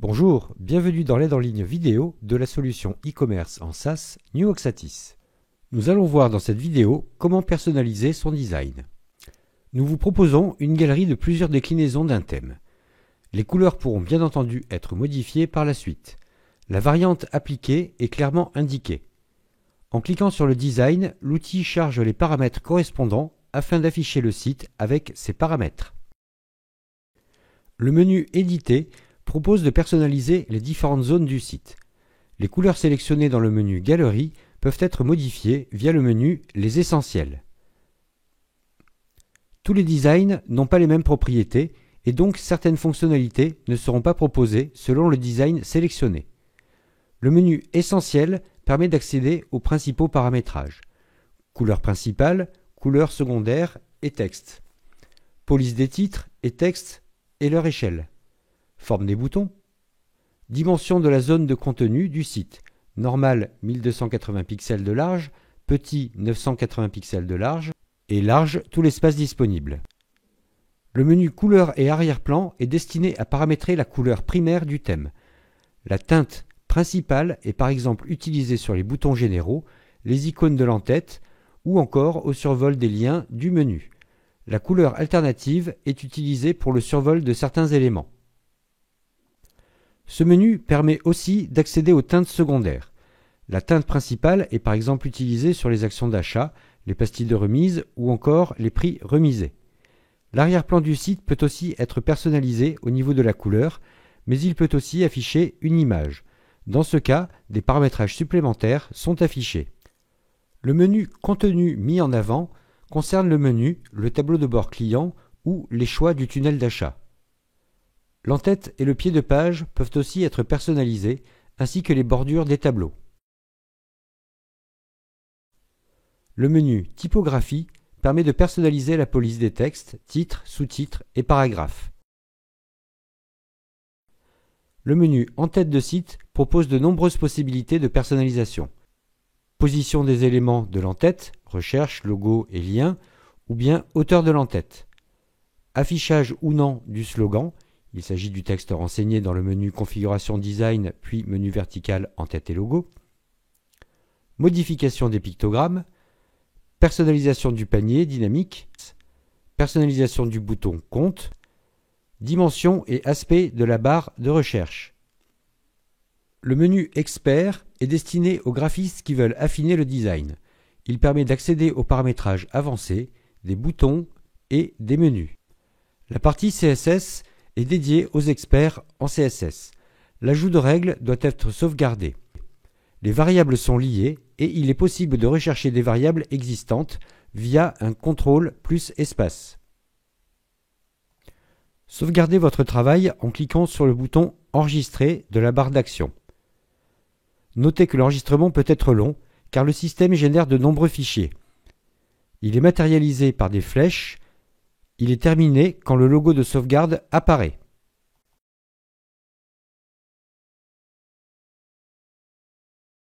Bonjour, bienvenue dans l'aide en ligne vidéo de la solution e-commerce en SaaS New Oxatis. Nous allons voir dans cette vidéo comment personnaliser son design. Nous vous proposons une galerie de plusieurs déclinaisons d'un thème. Les couleurs pourront bien entendu être modifiées par la suite. La variante appliquée est clairement indiquée. En cliquant sur le design, l'outil charge les paramètres correspondants afin d'afficher le site avec ses paramètres. Le menu Éditer propose de personnaliser les différentes zones du site. Les couleurs sélectionnées dans le menu Galerie peuvent être modifiées via le menu Les essentiels. Tous les designs n'ont pas les mêmes propriétés et donc certaines fonctionnalités ne seront pas proposées selon le design sélectionné. Le menu Essentiel permet d'accéder aux principaux paramétrages. Couleur principale, couleur secondaire et texte. Police des titres et texte et leur échelle. Forme des boutons. Dimension de la zone de contenu du site. Normal 1280 pixels de large, petit 980 pixels de large et large tout l'espace disponible. Le menu couleur et arrière-plan est destiné à paramétrer la couleur primaire du thème. La teinte principale est par exemple utilisée sur les boutons généraux, les icônes de l'entête ou encore au survol des liens du menu. La couleur alternative est utilisée pour le survol de certains éléments. Ce menu permet aussi d'accéder aux teintes secondaires. La teinte principale est par exemple utilisée sur les actions d'achat, les pastilles de remise ou encore les prix remisés. L'arrière-plan du site peut aussi être personnalisé au niveau de la couleur, mais il peut aussi afficher une image. Dans ce cas, des paramétrages supplémentaires sont affichés. Le menu Contenu mis en avant concerne le menu, le tableau de bord client ou les choix du tunnel d'achat. L'entête et le pied de page peuvent aussi être personnalisés, ainsi que les bordures des tableaux. Le menu Typographie permet de personnaliser la police des textes, titres, sous-titres et paragraphes. Le menu En-tête de site propose de nombreuses possibilités de personnalisation. Position des éléments de l'entête, recherche, logo et lien, ou bien hauteur de l'entête. Affichage ou non du slogan, il s'agit du texte renseigné dans le menu Configuration Design puis menu vertical En-tête et logo. Modification des pictogrammes. Personnalisation du panier dynamique. Personnalisation du bouton Compte. Dimension et aspect de la barre de recherche. Le menu Expert est destiné aux graphistes qui veulent affiner le design. Il permet d'accéder aux paramétrages avancés, des boutons et des menus. La partie CSS est dédiée aux experts en CSS. L'ajout de règles doit être sauvegardé. Les variables sont liées et il est possible de rechercher des variables existantes via un CTRL plus espace. Sauvegardez votre travail en cliquant sur le bouton Enregistrer de la barre d'action. Notez que l'enregistrement peut être long car le système génère de nombreux fichiers. Il est matérialisé par des flèches. Il est terminé quand le logo de sauvegarde apparaît.